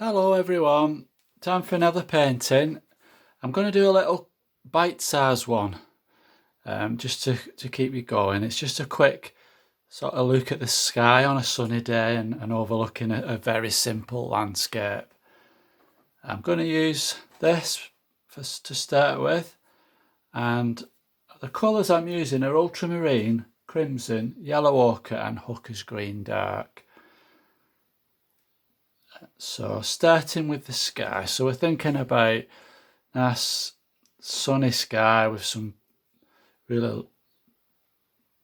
Hello everyone, time for another painting. I'm going to do a little bite-sized one just to keep you going. It's just a quick sort of look at the sky on a sunny day and overlooking a very simple landscape. I'm going to use this to start with, and the colours I'm using are ultramarine, crimson, yellow ochre and hooker's green dark. So starting with the sky, so we're thinking about nice sunny sky with some really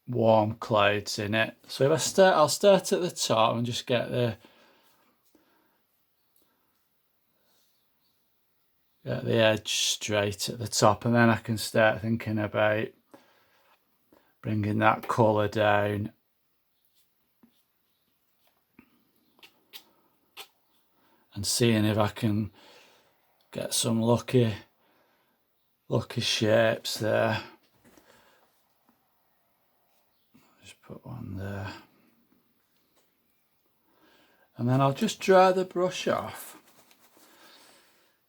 warm clouds in it. So if I'll start at the top and just get the edge straight at the top, and then I can start thinking about bringing that colour down. And seeing if I can get some lucky shapes there. Just put one there. And then I'll just dry the brush off.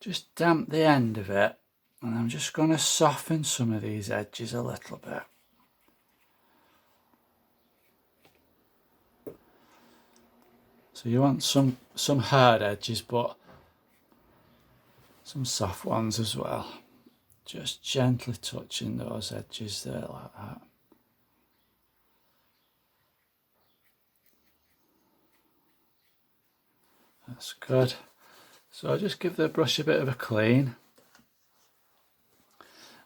Just damp the end of it. And I'm just going to soften some of these edges a little bit. So you want some hard edges, but some soft ones as well. Just gently touching those edges there like that. That's good. So I'll just give the brush a bit of a clean.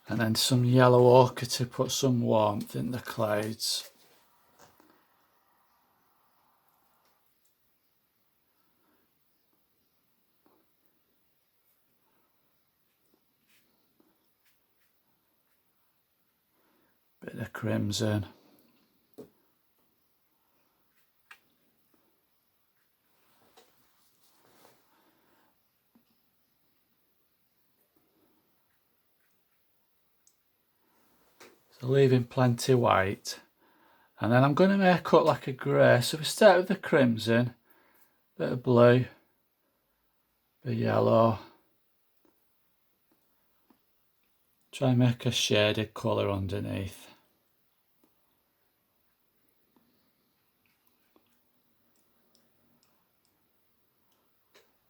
And then some yellow ochre to put some warmth in the clouds. Bit of crimson. So leaving plenty white. And then I'm going to make up like a grey. So we start with the crimson, bit of blue, bit of yellow. Try and make a shaded colour underneath.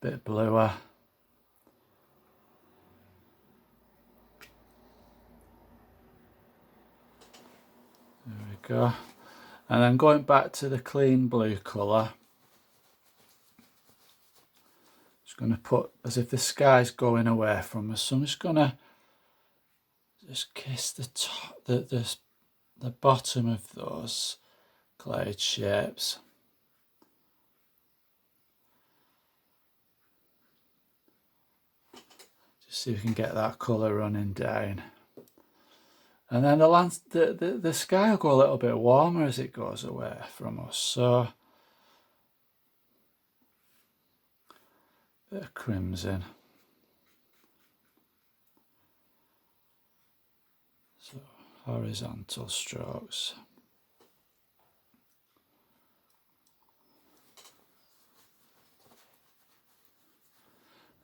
Bit bluer. There we go. And then going back to the clean blue colour. Just going to put as if the sky's going away from us. So I'm just going to just kiss the top, the bottom of those cloud shapes. Just see if we can get that colour running down. And then the sky will go a little bit warmer as it goes away from us. So a bit of crimson. So horizontal strokes.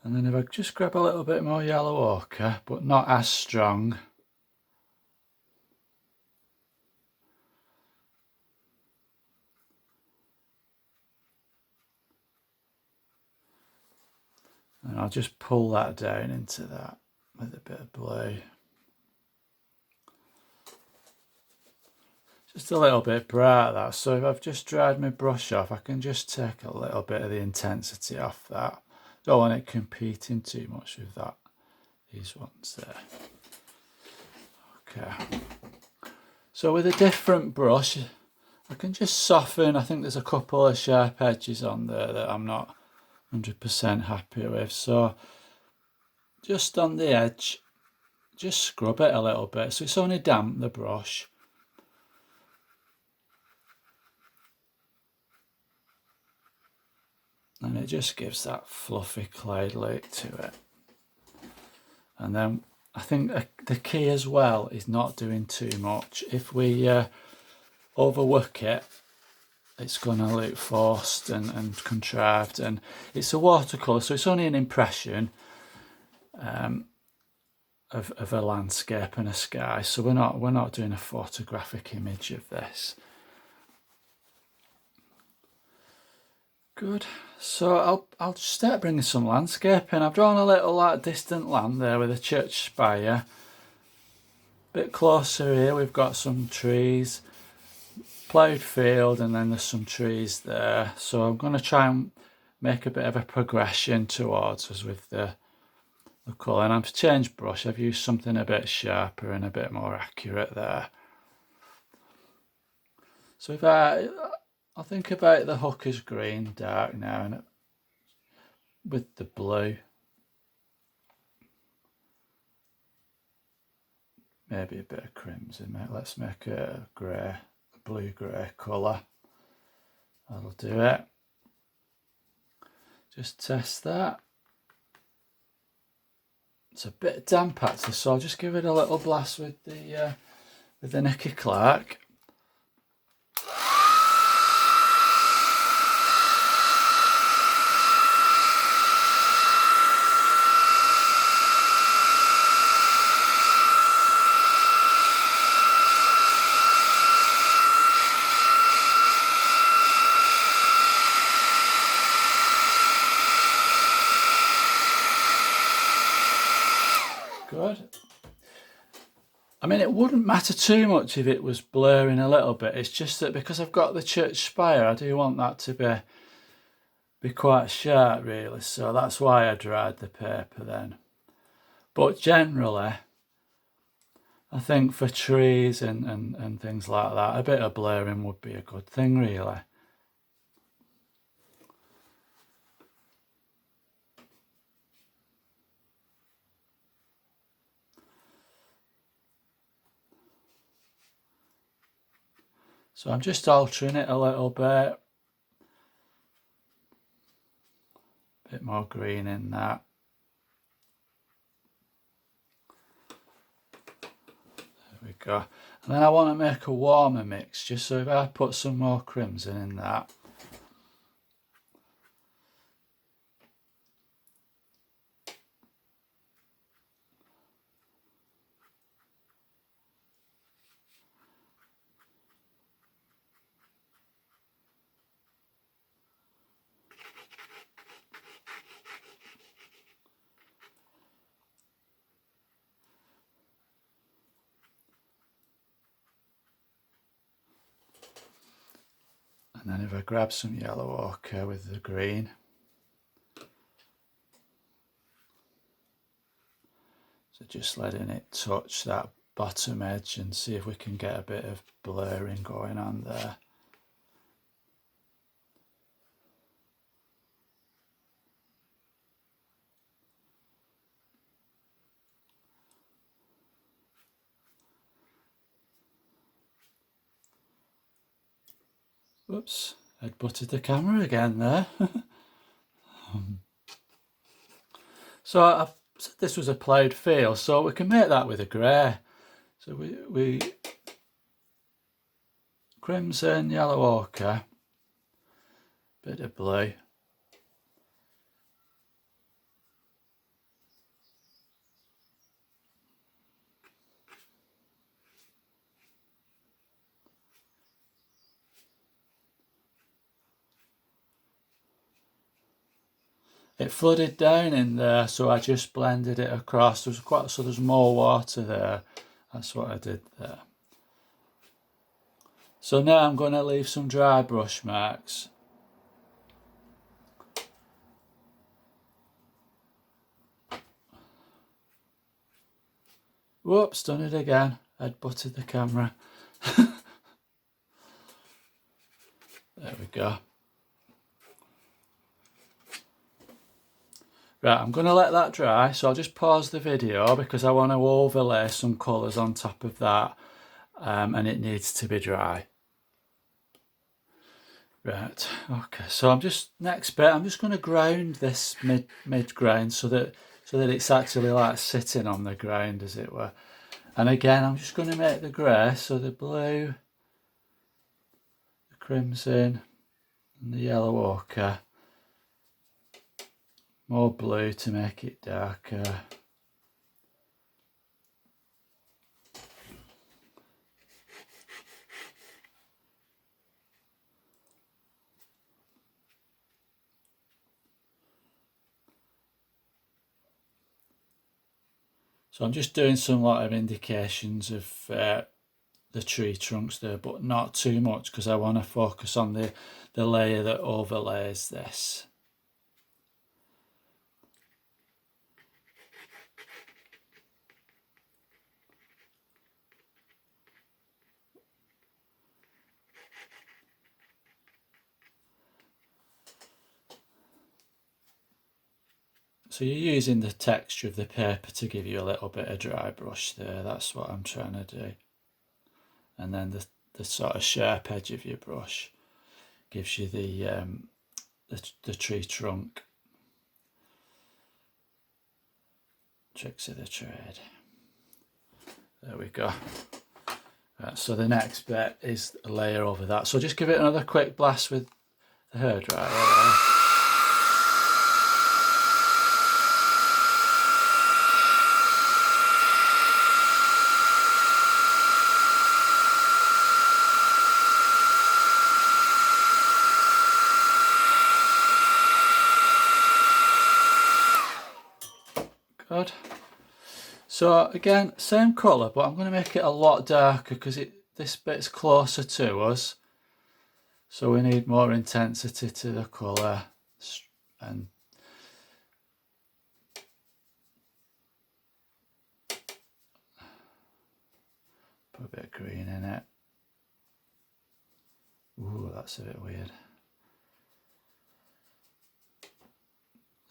And then if I just grab a little bit more yellow ochre, but not as strong. And I'll just pull that down into that with a bit of blue. Just a little bit bright that, so if I've just dried my brush off, I can just take a little bit of the intensity off that. Don't want it competing too much with that. These ones there. Okay. So with a different brush, I can just soften. I think there's a couple of sharp edges on there that I'm not 100% happy with. So just on the edge, just scrub it a little bit. So it's only damp, the brush. And it just gives that fluffy cloud look to it. And then I think the key as well is not doing too much. If we overwork it, it's going to look forced and contrived, and it's a watercolour, so it's only an impression of a landscape and a sky, so we're not doing a photographic image of this. Good. So I'll start bringing some landscape in. I've drawn a little like distant land there with a church spire. A bit closer here we've got some trees, ploughed field, and then there's some trees there. So I'm going to try and make a bit of a progression towards us with the colour. And I've changed brush. I've used something a bit sharper and a bit more accurate there. So if I'll think about the hooker's green dark now, and with the blue, maybe a bit of crimson. Let's make a grey, a blue grey colour. That'll do it. Just test that. It's a bit damp actually, so I'll just give it a little blast with the Nicky Clark. Good. I mean, it wouldn't matter too much if it was blurring a little bit. It's just that because I've got the church spire, I do want that to be quite sharp, really. So that's why I dried the paper then. But generally, I think for trees and things like that, a bit of blurring would be a good thing, really. So I'm just altering it a little bit. Bit more green in that. There we go. And then I want to make a warmer mixture, so if I put some more crimson in that. And then if I grab some yellow ochre with the green. So just letting it touch that bottom edge and see if we can get a bit of blurring going on there. Whoops, I'd buttered the camera again there. So I've said this was a ploughed field, so we can make that with a grey. So we crimson, yellow ochre, bit of blue. It flooded down in there, so I just blended it across. There's more water there. That's what I did there. So now I'm going to leave some dry brush marks. Whoops, done it again. I'd buttered the camera. There we go. Right, I'm going to let that dry, so I'll just pause the video because I want to overlay some colours on top of that, and it needs to be dry. Right, okay, so next bit, I'm just going to ground this mid ground so that it's actually like sitting on the ground, as it were. And again, I'm just going to make the grey, so the blue, the crimson, and the yellow ochre, more blue to make it darker. So I'm just doing some lot of indications of the tree trunks there, but not too much because I want to focus on the layer that overlays this. So you're using the texture of the paper to give you a little bit of dry brush there. That's what I'm trying to do. And then the sort of sharp edge of your brush gives you the tree trunk. Tricks of the trade. There we go. Right, so the next bit is a layer over that. So just give it another quick blast with the hairdryer. Good. So again, same colour, but I'm going to make it a lot darker because this bit's closer to us. So we need more intensity to the colour, and put a bit of green in it. Ooh, that's a bit weird.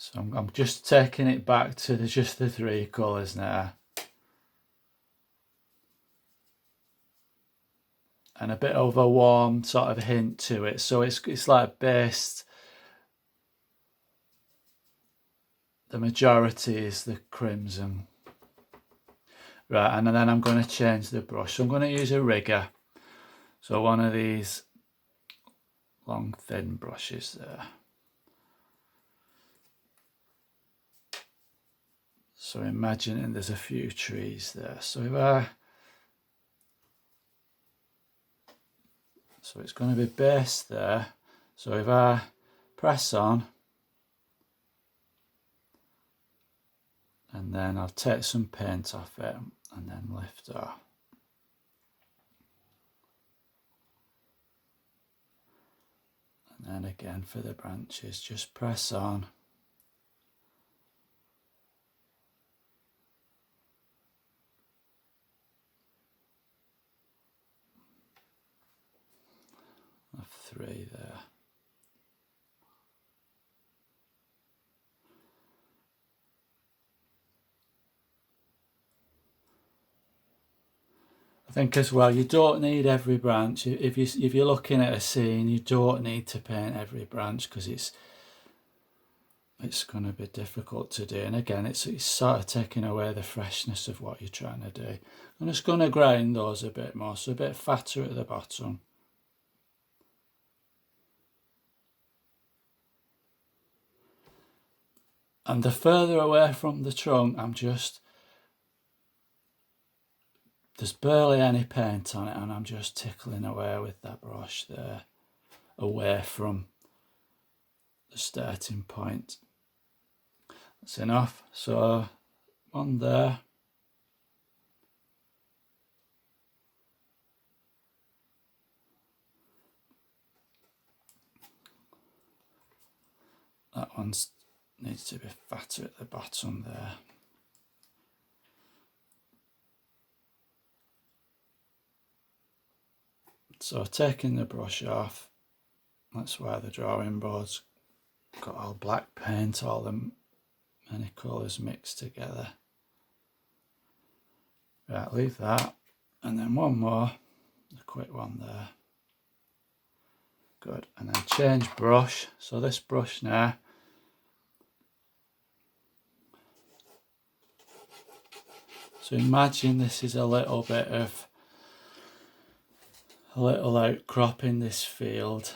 So I'm just taking it back to just the three colours now. And a bit of a warm sort of hint to it. So it's like based, the majority is the crimson. Right, and then I'm going to change the brush. So I'm going to use a rigger. So one of these long thin brushes there. So imagining there's a few trees there. So it's going to be based there. So if I press on, and then I'll take some paint off it and then lift off. And then again for the branches, just press on. Of 3 there. I think as well, you don't need every branch. If you're looking at a scene, you don't need to paint every branch because it's going to be difficult to do. And again, it's sort of taking away the freshness of what you're trying to do. I'm just going to grind those a bit more, so a bit fatter at the bottom. And the further away from the trunk, there's barely any paint on it, and I'm just tickling away with that brush there, away from the starting point. That's enough. So one there. That one needs to be fatter at the bottom there. So taking the brush off, that's why the drawing board's got all black paint, all the many colours mixed together. Right, leave that, and then one more, a quick one there. Good, and then change brush. So this brush now, so imagine this is a little outcrop in this field.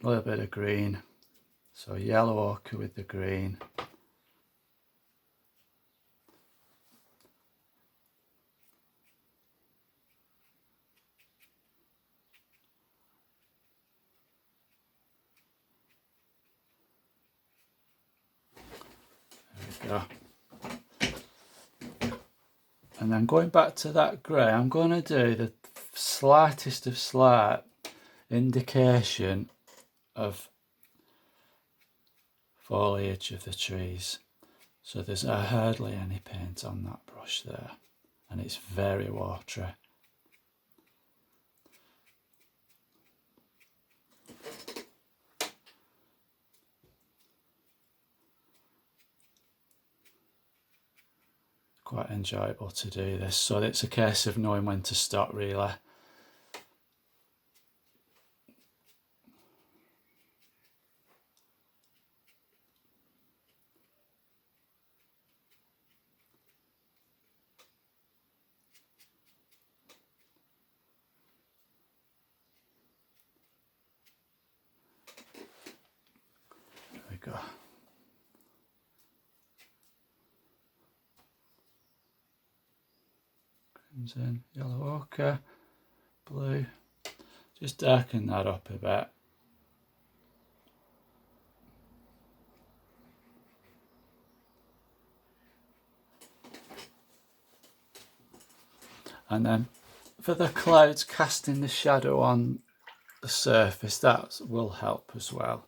a little bit of green. So yellow ochre with the green. There we go. And then going back to that grey, I'm going to do the slightest of slight indication of foliage of the trees. So there's hardly any paint on that brush there, and it's very watery. Quite enjoyable to do this, so it's a case of knowing when to stop really. There we go. In yellow ochre, blue, just darken that up a bit. And then for the clouds, casting the shadow on the surface, that will help as well.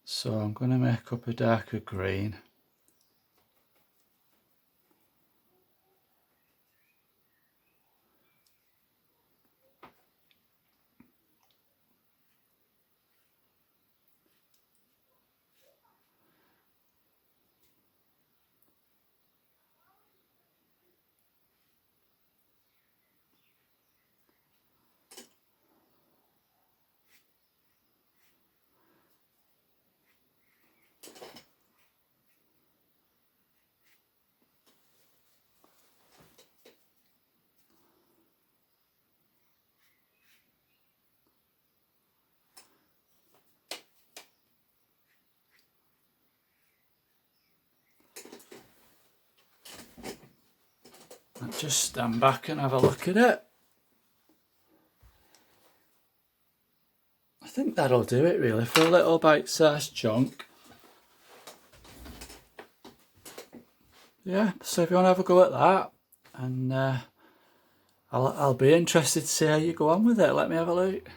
So I'm going to make up a darker green. Just stand back and have a look at it. I think that'll do it really for a little bite-sized chunk. Yeah, so if you want to have a go at that, and I'll be interested to see how you go on with it. Let me have a look.